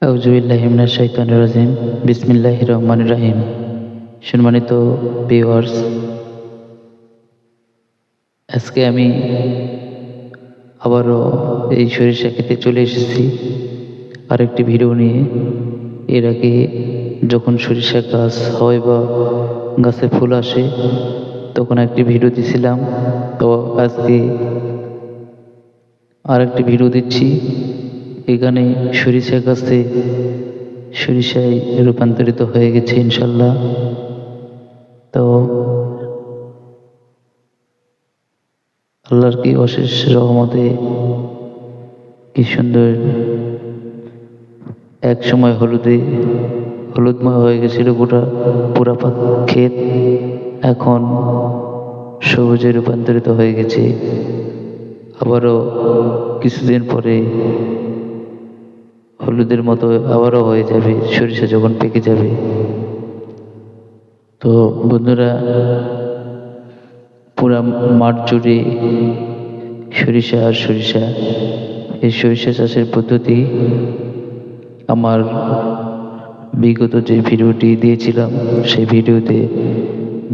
আউযুবিল্লাহি মিনাশ শাইতানির রাজিম। বিসমিল্লাহির রহমানির রহিম। সম্মানিত ভিউয়ার্স, আজকে আমি আবারও এই সরিষা ক্ষেতে চলে এসেছি আরেকটি ভিডিও নিয়ে। এর আগে যখন সরিষা গাছ হয় বা গাছে ফুল আসে তখন একটি ভিডিও দিছিলাম, তো আজকে আরেকটি ভিডিও দিচ্ছি। এখানে সরিষা গাছে সরিষায় রূপান্তরিত হয়ে গেছে ইনশাল্লাহ। তো আল্লাহর কি অশেষ রহমতে কি সুন্দর, এক সময় হলুদময় হয়ে গেছিল গোটা পুরা ক্ষেত, এখন সবুজে রূপান্তরিত হয়ে গেছে। আবারও কিছুদিন পরে হলুদের মতো আবারও হয়ে যাবে সরিষা যখন পেকে যাবে। তো বন্ধুরা, পুরা মাঠ জুড়ে সরিষা আর সরিষা। এই সরিষা চাষের পদ্ধতি আমার বিগত যে ভিডিওটি দিয়েছিলাম সেই ভিডিওতে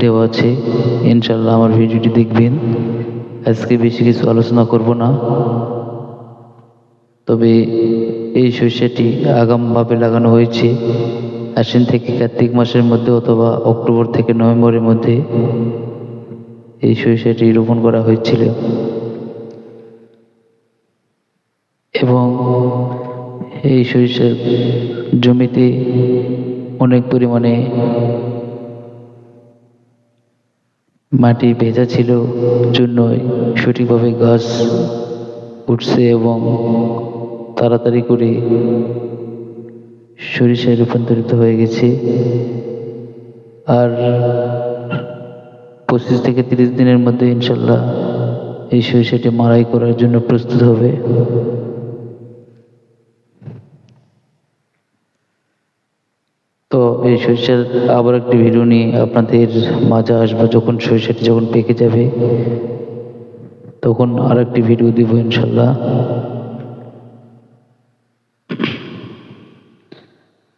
দেওয়া আছে, ইনশাল্লাহ আমার ভিডিওটি দেখবেন। আজকে বেশি কিছু আলোচনা করব না, তবে এই সরিষাটি আগামভাবে লাগানো হয়েছে আশ্বিন থেকে কার্তিক মাসের মধ্যে অথবা অক্টোবর থেকে নভেম্বরের মধ্যে এই সরিষাটি রোপণ করা হয়েছিল এবং এই সরিষার জমিতে অনেক পরিমাণে মাটি ভেজা ছিল, জন্যই সঠিকভাবে গাছ উঠছে এবং তাড়াতাড়ি করে সরিষায় রূপান্তরিত হয়ে গেছে। আর 25 থেকে 30 দিনের মধ্যে ইনশাল্লাহ এই সরিষাটি মাড়াই করার জন্য প্রস্তুত হবে। তো এই সরিষার আবার একটি ভিডিও নিয়ে আপনাদের মাঝে আসবো, যখন সরিষাটি যখন পেকে যাবে তখন আর একটি ভিডিও দিব ইনশাল্লাহ।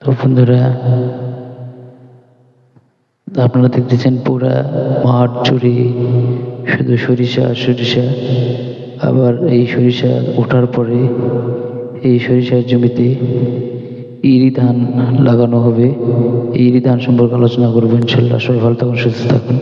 তো বন্ধুরা, আপনারা দেখতেছেন পুরা মাঠ জুড়ে শুধু সরিষা সরিষা। আবার এই সরিষা ওঠার পরে এই সরিষার জমিতে ইরি ধান লাগানো হবে। ইরি ধান সম্পর্কে আলোচনা করবো ইনশাল্লাহ। সবাই ভালো থাকুন, সুস্থ থাকুন।